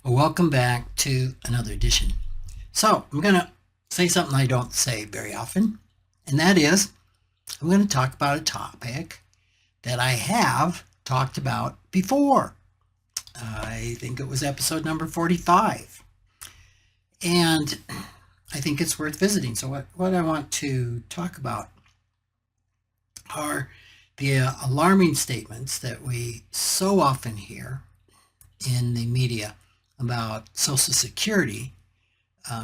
Well, welcome back to another edition. So, I'm going to say something I don't say very often, and that is I'm going to talk about a topic that I have talked about before. I think it was episode number 45. And I think it's worth visiting. So, what I want to talk about are the alarming statements that we so often hear in the media about Social Security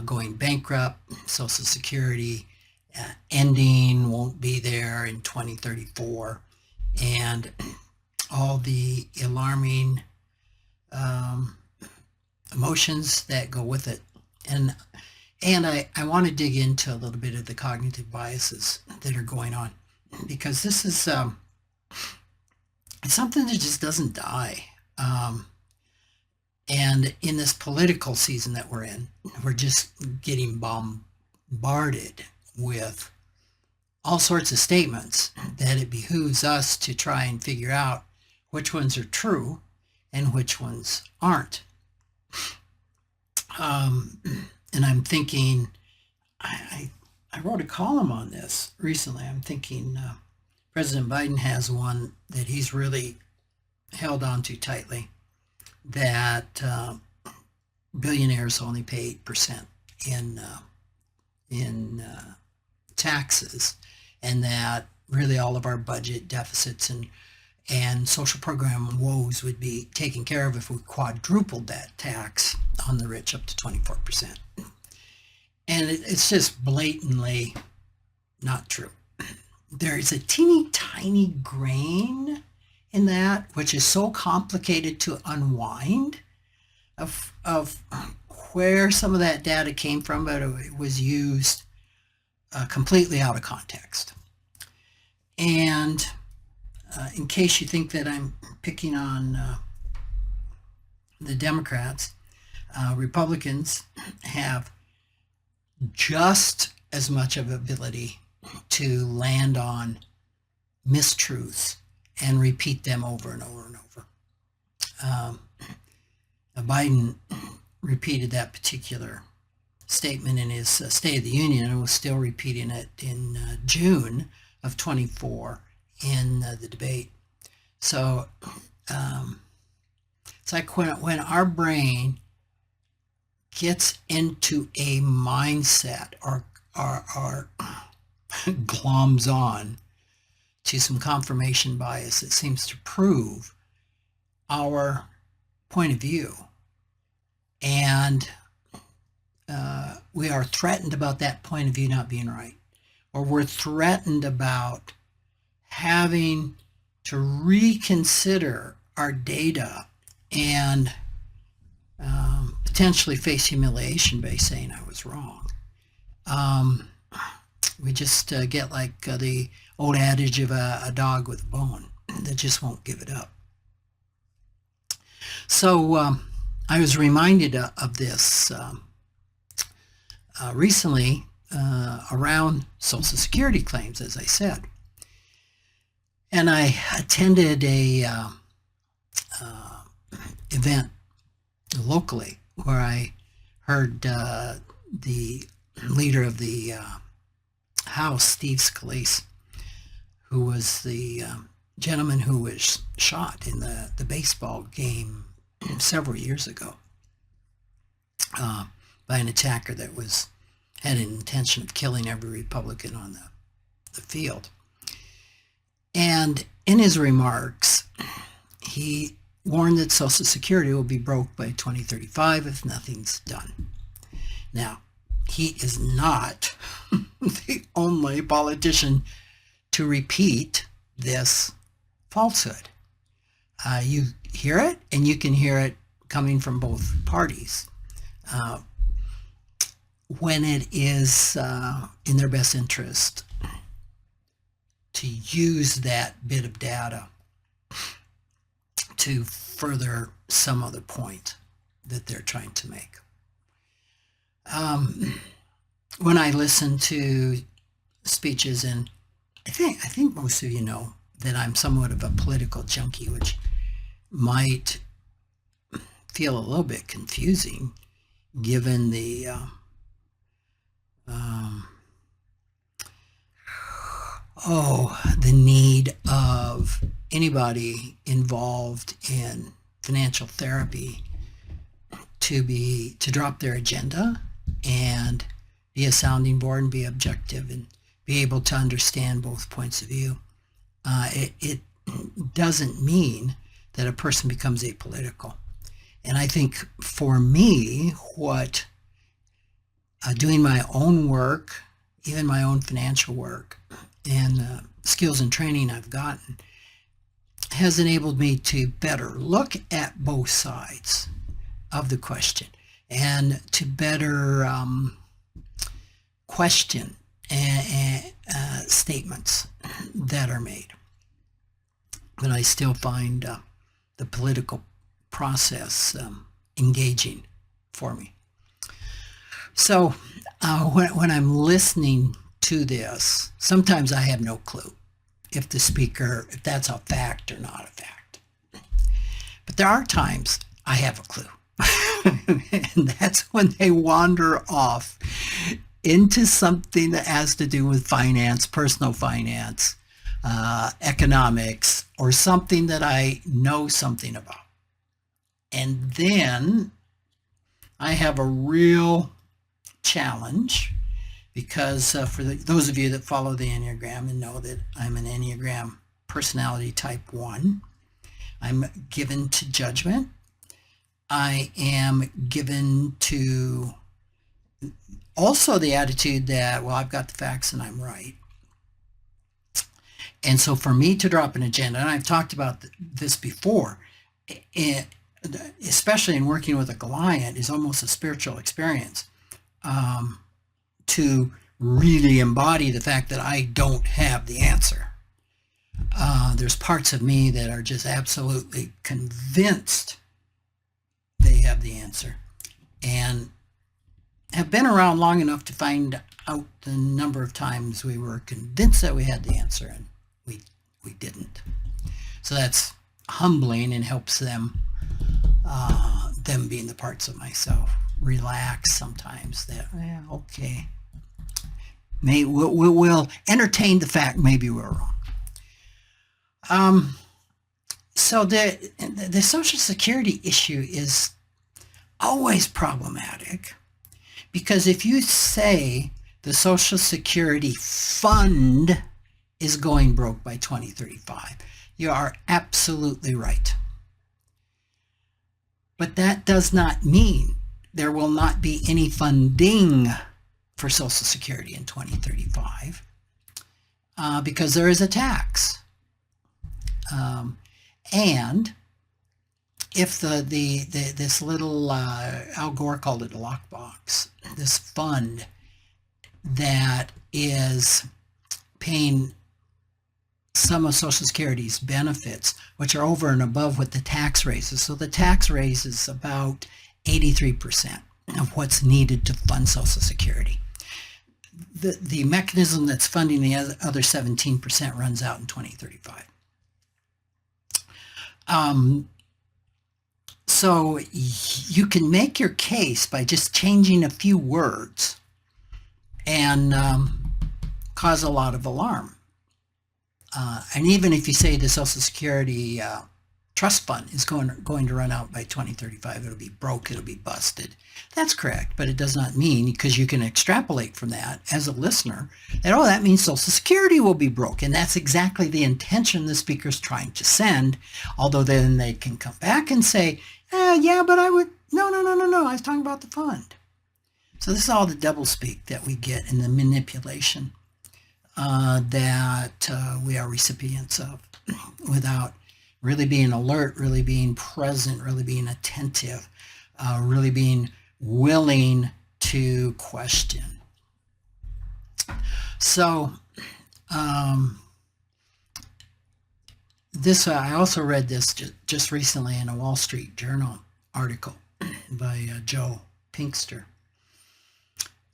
going bankrupt, Social Security ending, won't be there in 2034, and all the alarming emotions that go with it. And I want to dig into a little bit of the cognitive biases that are going on, because this is it's something that just doesn't die. And in this political season that we're in, we're just getting bombarded with all sorts of statements that it behooves us to try and figure out which ones are true and which ones aren't. And I'm thinking, I wrote a column on this recently. I'm thinking President Biden has one that he's really held on to tightly, that billionaires only pay 8% in taxes, and that really all of our budget deficits and social program woes would be taken care of if we quadrupled that tax on the rich up to 24%. And it's just blatantly not true. There is a teeny tiny grain in that, which is so complicated to unwind, of where some of that data came from, but it was used completely out of context. And in case you think that I'm picking on the Democrats, Republicans have just as much of ability to land on mistruths and repeat them over and over and over. Biden repeated that particular statement in his State of the Union, and was still repeating it in June of 24 in the debate. So it's like when our brain gets into a mindset or gloms on to some confirmation bias that seems to prove our point of view, and we are threatened about that point of view not being right, or we're threatened about having to reconsider our data and potentially face humiliation by saying I was wrong. We just get like the old adage of a dog with a bone that just won't give it up. So I was reminded of this recently around Social Security claims, as I said. And I attended a event locally where I heard the leader of the House, Steve Scalise, who was the gentleman who was shot in the baseball game several years ago by an attacker that had an intention of killing every Republican on the field. And in his remarks, he warned that Social Security will be broke by 2035 if nothing's done. Now, he is not the only politician to repeat this falsehood. You hear it, and you can hear it coming from both parties when it is in their best interest to use that bit of data to further some other point that they're trying to make. When I listen to speeches, and I think most of you know that I'm somewhat of a political junkie, which might feel a little bit confusing given the the need of anybody involved in financial therapy to drop their agenda and be a sounding board and be objective and be able to understand both points of view. It doesn't mean that a person becomes apolitical. And I think for me, what doing my own work, even my own financial work, and skills and training I've gotten has enabled me to better look at both sides of the question and to better question statements that are made. But I still find the political process engaging for me. So when I'm listening to this, sometimes I have no clue if that's a fact or not a fact. But there are times I have a clue. And that's when they wander off into something that has to do with finance, personal finance, economics, or something that I know something about. And then I have a real challenge because for those of you that follow the Enneagram and know that I'm an Enneagram personality type 1, I'm given to judgment. I am given to also the attitude that, well, I've got the facts and I'm right. And so for me to drop an agenda, and I've talked about this before, especially in working with a client, is almost a spiritual experience to really embody the fact that I don't have the answer. There's parts of me that are just absolutely convinced they have the answer and have been around long enough to find out the number of times we were convinced that we had the answer and we didn't. So that's humbling and helps them being the parts of myself, relax sometimes that, okay, we'll entertain the fact maybe we're wrong. So the Social Security issue is always problematic because if you say the Social Security fund is going broke by 2035, you are absolutely right. But that does not mean there will not be any funding for Social Security in 2035 because there is a tax. And if this little Al Gore called it a lockbox, this fund that is paying some of Social Security's benefits, which are over and above what the tax raises. So the tax raises about 83% of what's needed to fund Social Security. The mechanism that's funding the other 17% runs out in 2035. So you can make your case by just changing a few words and cause a lot of alarm. And even if you say the Social Security trust fund is going to run out by 2035, it'll be broke, it'll be busted. That's correct, but it does not mean, because you can extrapolate from that as a listener, that, oh, that means Social Security will be broke. And that's exactly the intention the speaker's trying to send, although then they can come back and say, yeah, but I would, no, I was talking about the fund. So this is all the doublespeak that we get in the manipulation that we are recipients of without really being alert, really being present, really being attentive, really being willing to question. So this, I also read this just recently in a Wall Street Journal article by Joe Pinkster.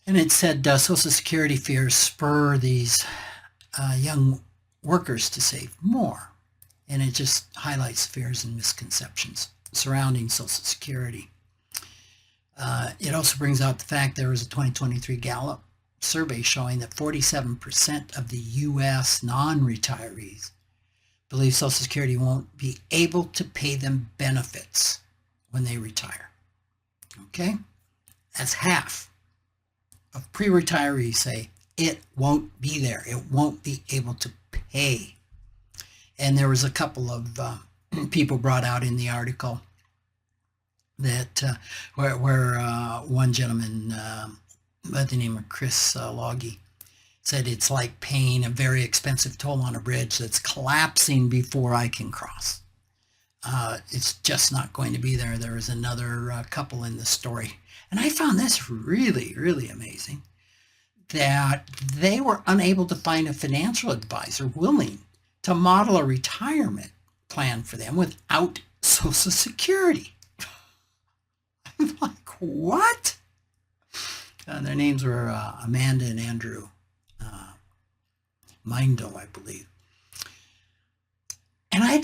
And it said Social Security fears spur these young workers to save more. And it just highlights fears and misconceptions surrounding Social Security. It also brings out the fact there was a 2023 Gallup survey showing that 47% of the U.S. non-retirees believe Social Security won't be able to pay them benefits when they retire. Okay? That's half of pre-retirees say it won't be there. It won't be able to pay. And there was a couple of people brought out in the article that where one gentleman by the name of Chris Loggy said it's like paying a very expensive toll on a bridge that's collapsing before I can cross. It's just not going to be there. There was another couple in the story. And I found this really, really amazing, that they were unable to find a financial advisor willing to model a retirement plan for them without Social Security. I'm like, what? Their names were Amanda and Andrew Mindel, I believe. And I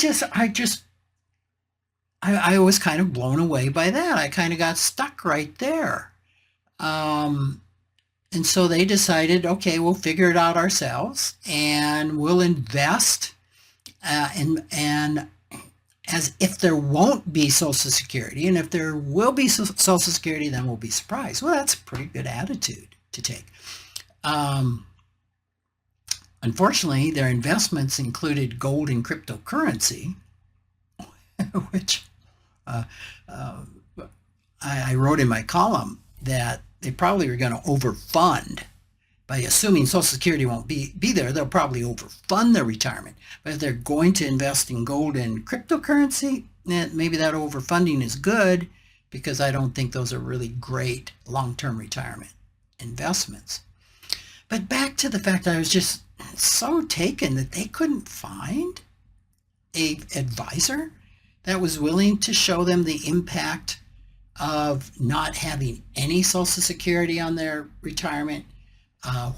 was kind of blown away by that. I kind of got stuck right there. And so they decided, okay, we'll figure it out ourselves and we'll invest and as if there won't be Social Security, and if there will be Social Security, then we'll be surprised. Well, that's a pretty good attitude to take. Unfortunately, their investments included gold and cryptocurrency, which I wrote in my column that they probably are going to overfund. By assuming Social Security won't be there, they'll probably overfund their retirement. But if they're going to invest in gold and cryptocurrency, maybe that overfunding is good, because I don't think those are really great long-term retirement investments. But back to the fact that I was just so taken that they couldn't find an advisor that was willing to show them the impact of not having any Social Security on their retirement.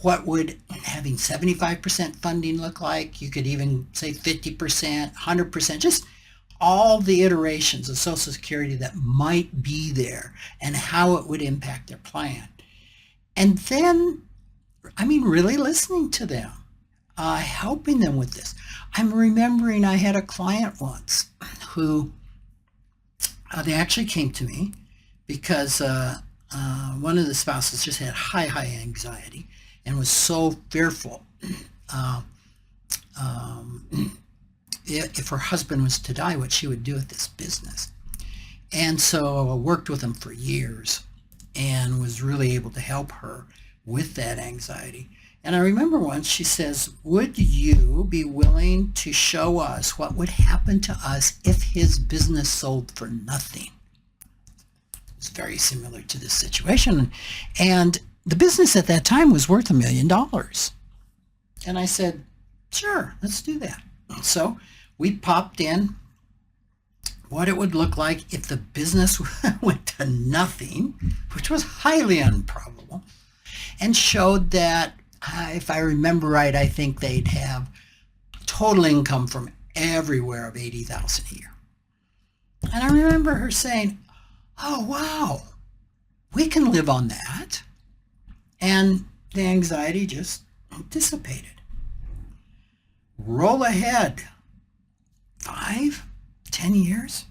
What would having 75% funding look like? You could even say 50%, 100%, just all the iterations of Social Security that might be there and how it would impact their plan. And then, really listening to them, helping them with this. I'm remembering I had a client once who, they actually came to me because one of the spouses just had high anxiety and was so fearful if her husband was to die, what she would do with this business. And so I worked with him for years and was really able to help her with that anxiety. And I remember once she says, would you be willing to show us what would happen to us if his business sold for nothing? It's very similar to this situation. And the business at that time was worth $1 million. And I said, sure, let's do that. So we popped in what it would look like if the business went to nothing, which was highly improbable, and showed that, if I remember right, I think they'd have total income from everywhere of $80,000 a year. And I remember her saying, oh, wow, we can live on that. And the anxiety just dissipated. Roll ahead 5, 10 years.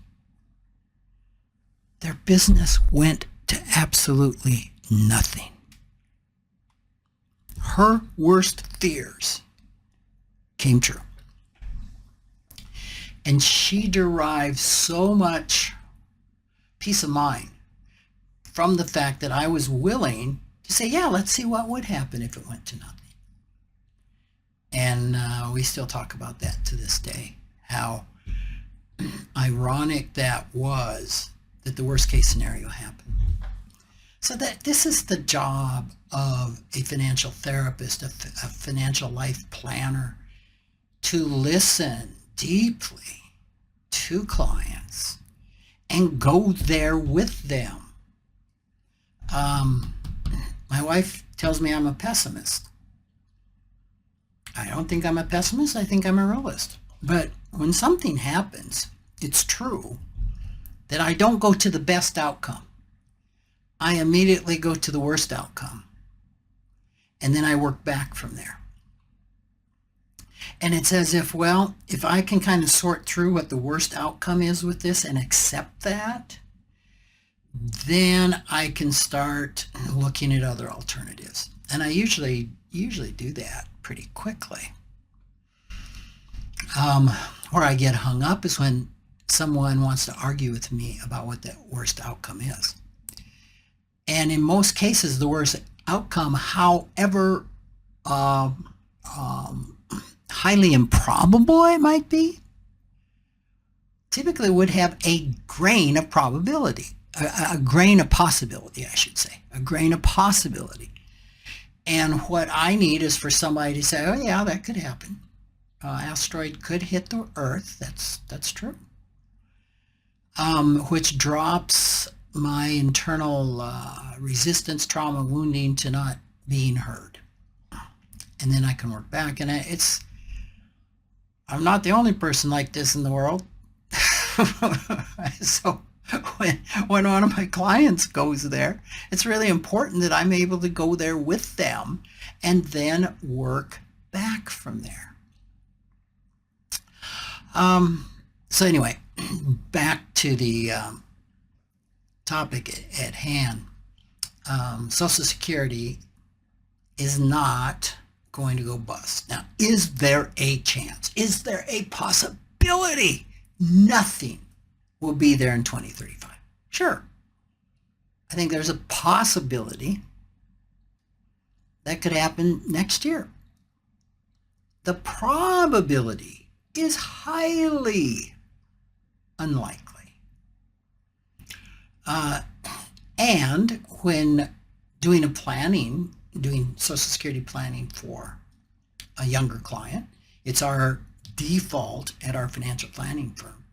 Their business went to absolutely nothing. Her worst fears came true. And she derived so much peace of mind from the fact that I was willing to say, yeah, let's see what would happen if it went to nothing. And we still talk about that to this day, how ironic that was that the worst case scenario happened. So that this is the job of a financial therapist, a financial life planner, to listen deeply to clients and go there with them. My wife tells me I'm a pessimist. I don't think I'm a pessimist. I think I'm a realist. But when something happens, it's true. that I don't go to the best outcome. I immediately go to the worst outcome. And then I work back from there. And it's as if, well, if I can kind of sort through what the worst outcome is with this and accept that, then I can start looking at other alternatives. And I usually do that pretty quickly. Where I get hung up is when someone wants to argue with me about what that worst outcome is. And in most cases, the worst outcome, however highly improbable it might be, typically would have a grain of probability, a grain of possibility, I should say, a grain of possibility. And what I need is for somebody to say, oh yeah, that could happen. Asteroid could hit the Earth. That's true. Which drops my internal resistance, trauma, wounding to not being heard. And then I can work back. And I'm not the only person like this in the world. So when one of my clients goes there, it's really important that I'm able to go there with them and then work back from there. So anyway, back to the topic at hand. Social Security is not going to go bust. Now, is there a chance? Is there a possibility nothing will be there in 2035? Sure. I think there's a possibility that could happen next year. The probability is highly unlikely. And when doing Social Security planning for a younger client, it's our default at our financial planning firm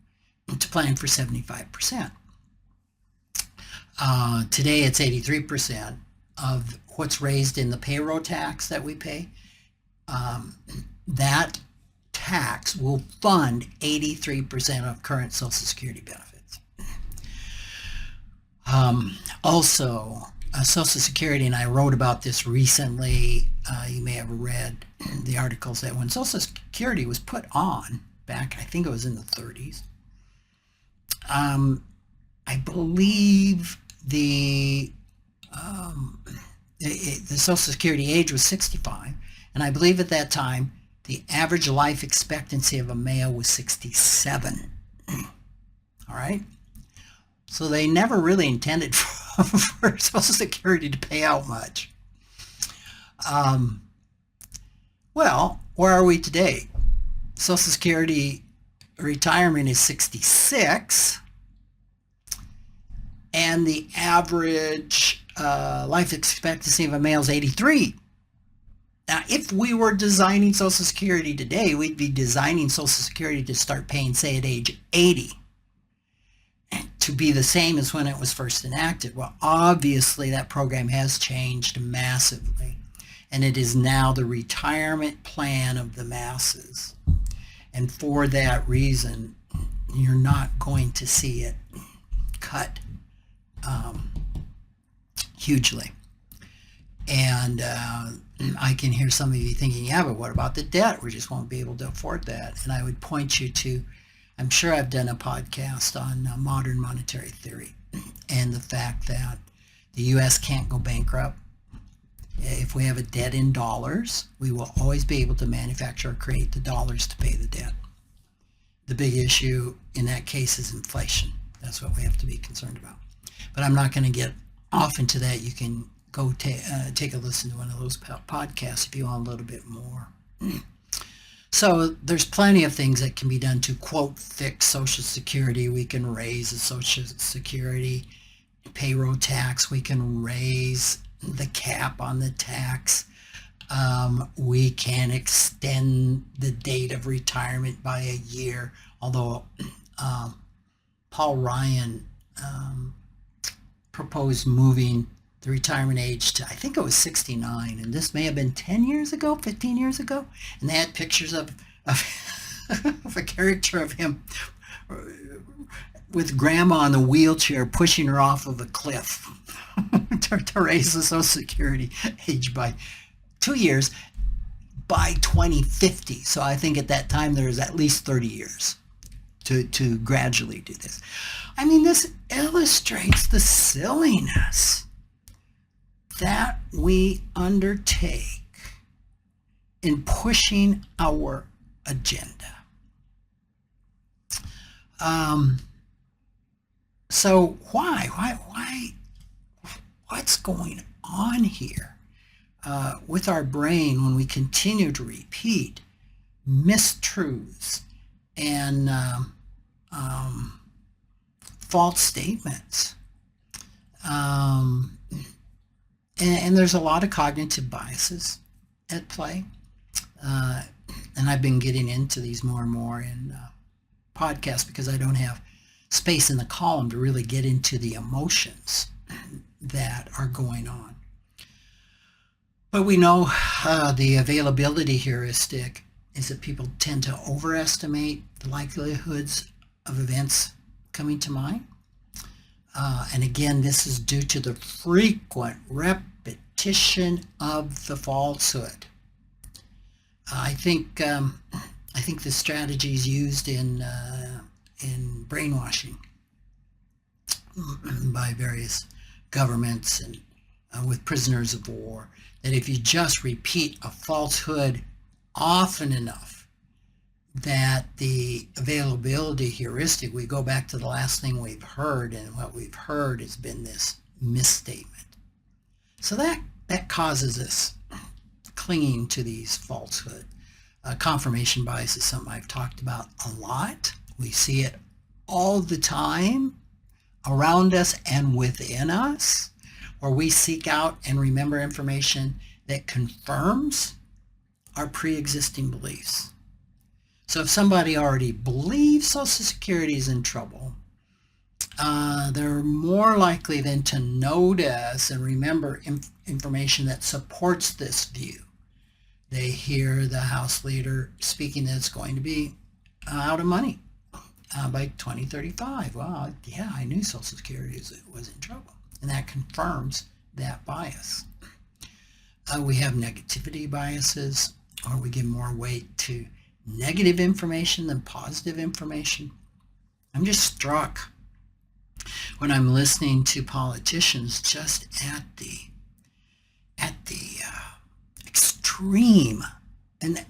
to plan for 75%. Today it's 83% of what's raised in the payroll tax that we pay. That tax will fund 83% of current Social Security benefits. Also, Social Security, and I wrote about this recently, you may have read the articles that when Social Security was put on back, I think it was in the 30s, I believe the Social Security age was 65, and I believe at that time the average life expectancy of a male was 67. All right? So they never really intended for Social Security to pay out much. Well, where are we today? Social Security retirement is 66, and the average life expectancy of a male is 83. Now, if we were designing Social Security today, we'd be designing Social Security to start paying, say, at age 80, to be the same as when it was first enacted. Well, obviously, that program has changed massively, and it is now the retirement plan of the masses. And for that reason, you're not going to see it cut hugely. And I can hear some of you thinking, yeah, but what about the debt? We just won't be able to afford that. And I would point you to, I'm sure I've done a podcast on modern monetary theory and the fact that the U.S. can't go bankrupt. If we have a debt in dollars, we will always be able to manufacture or create the dollars to pay the debt. The big issue in that case is inflation. That's what we have to be concerned about. But I'm not going to get off into that. You can go take a listen to one of those podcasts if you want a little bit more. So there's plenty of things that can be done to, quote, fix Social Security. We can raise the Social Security payroll tax. We can raise the cap on the tax. We can extend the date of retirement by a year, although Paul Ryan proposed moving the retirement age to, I think it was 69, and this may have been 10 years ago, 15 years ago, and they had pictures of a caricature of him with grandma in the wheelchair pushing her off of a cliff to raise the Social Security age by 2 years by 2050. So I think at that time there is at least 30 years to gradually do this. I mean, this illustrates the silliness that we undertake in pushing our agenda. So why? What's going on here with our brain when we continue to repeat mistruths and false statements? And there's a lot of cognitive biases at play. And I've been getting into these more and more in podcasts because I don't have space in the column to really get into the emotions that are going on. But we know the availability heuristic is that people tend to overestimate the likelihoods of events coming to mind. And again, this is due to the frequent repetition of the falsehood. I think the strategy is used in brainwashing by various governments and with prisoners of war, that if you just repeat a falsehood often enough, that the availability heuristic, we go back to the last thing we've heard, and what we've heard has been this misstatement. So that causes us clinging to these falsehood. Confirmation bias is something I've talked about a lot. We see it all the time around us and within us, where we seek out and remember information that confirms our pre-existing beliefs. So if somebody already believes Social Security is in trouble, they're more likely than to notice and remember information that supports this view. They hear the House leader speaking that it's going to be out of money by 2035. Well, yeah, I knew Social Security was in trouble. And that confirms that bias. We have negativity biases, or we give more weight to negative information than positive information. I'm just struck when I'm listening to politicians just at the extreme and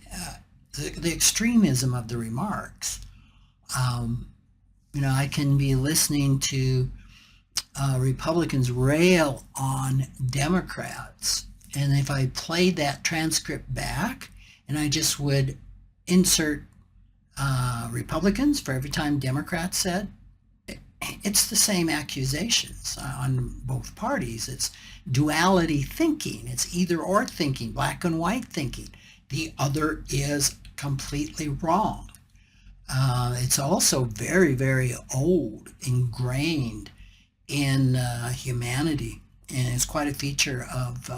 the extremism of the remarks. I can be listening to Republicans rail on Democrats, and if I played that transcript back and I just would insert Republicans for every time Democrats said, it's the same accusations on both parties. It's duality thinking. It's either or thinking, black and white thinking. The other is completely wrong. It's also very, very old, ingrained in humanity, and it's quite a feature of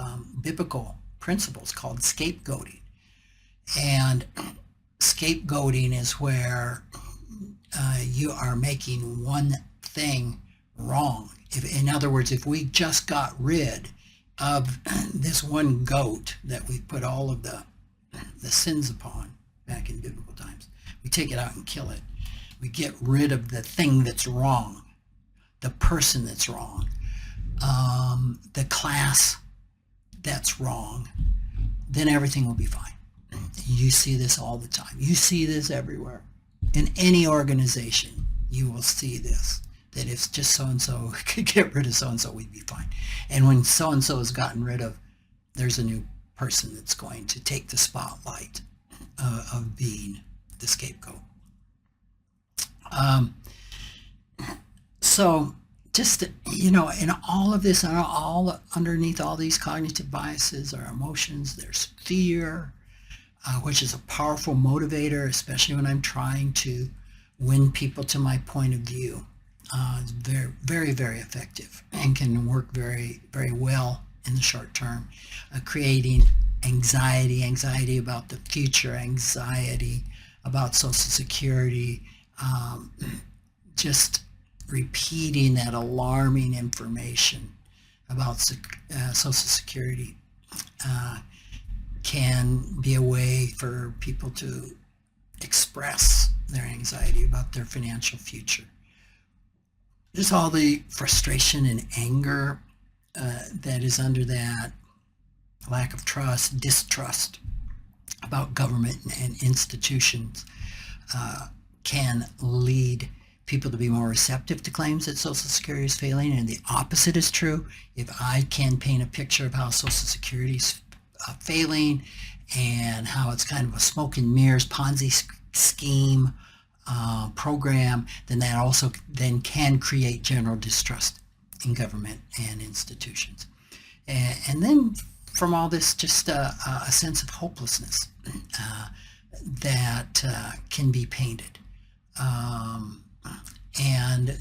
biblical principles called scapegoating. And scapegoating is where you are making one thing wrong. In other words, if we just got rid of this one goat that we put all of the sins upon back in biblical times, we take it out and kill it. We get rid of the thing that's wrong, the person that's wrong, the class that's wrong, then everything will be fine. You see this all the time. You see this everywhere. In any organization, you will see this, that if just so-and-so could get rid of so-and-so, we'd be fine. And when so-and-so is gotten rid of, there's a new person that's going to take the spotlight of being the scapegoat. So just, in all of this, underneath all these cognitive biases are emotions. There's fear, which is a powerful motivator, especially when I'm trying to win people to my point of view. It's very, very, very effective and can work very, very well in the short term, creating anxiety about the future, anxiety about Social Security, just repeating that alarming information about Social Security can be a way for people to express their anxiety about their financial future. There's all the frustration and anger that is under that, lack of trust, distrust about government and institutions can lead people to be more receptive to claims that Social Security is failing, and the opposite is true. If I can paint a picture of how Social Security is failing and how it's kind of a smoke and mirrors Ponzi scheme program, then that also then can create general distrust in government and institutions. And then from all this, just a sense of hopelessness that can be painted. And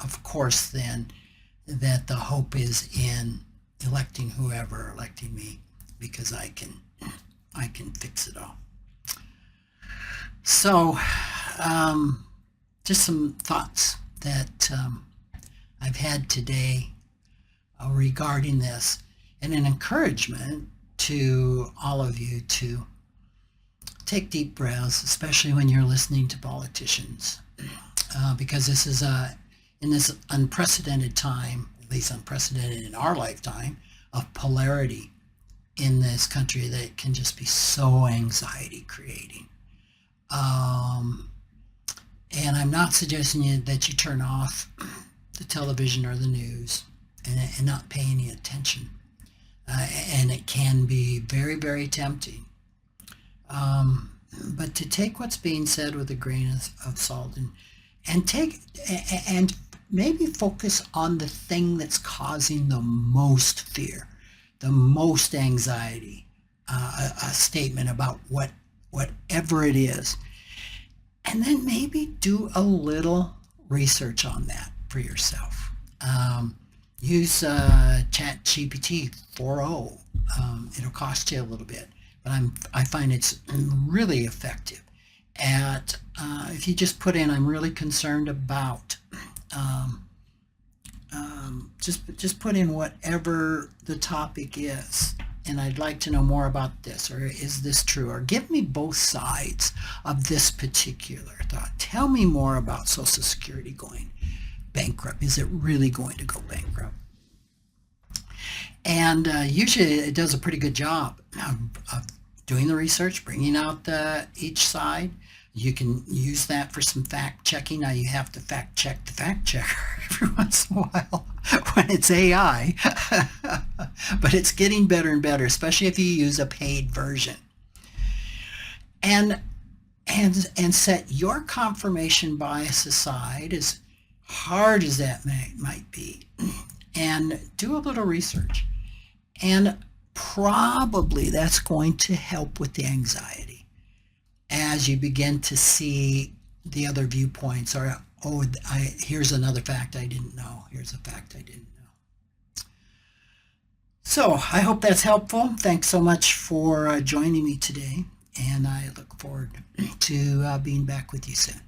of course then that the hope is in electing whoever, electing me, because I can fix it all. So just some thoughts that I've had today regarding this, and an encouragement to all of you to take deep breaths, especially when you're listening to politicians, because this is in this unprecedented time, at least unprecedented in our lifetime, of polarity in this country that can just be so anxiety creating. And I'm not suggesting that you turn off the television or the news and not pay any attention. And it can be very, very tempting. But to take what's being said with a grain of salt and maybe focus on the thing that's causing the most fear, the most anxiety, a statement about whatever it is. And then maybe do a little research on that for yourself. Use ChatGPT 4.0. It'll cost you a little bit, but I find it's really effective at if you just put in, I'm really concerned about, just put in whatever the topic is, and I'd like to know more about this, or is this true, or give me both sides of this particular thought. Tell me more about Social Security going bankrupt. Is it really going to go bankrupt? And usually it does a pretty good job of doing the research, bringing out each side. You can use that for some fact checking. Now you have to fact check the fact checker every once in a while when it's AI. But it's getting better and better, especially if you use a paid version. And set your confirmation bias aside, as hard as that might be, and do a little research. And probably that's going to help with the anxiety as you begin to see the other viewpoints, or here's another fact I didn't know. Here's a fact I didn't know. So I hope that's helpful. Thanks so much for joining me today, and I look forward to being back with you soon.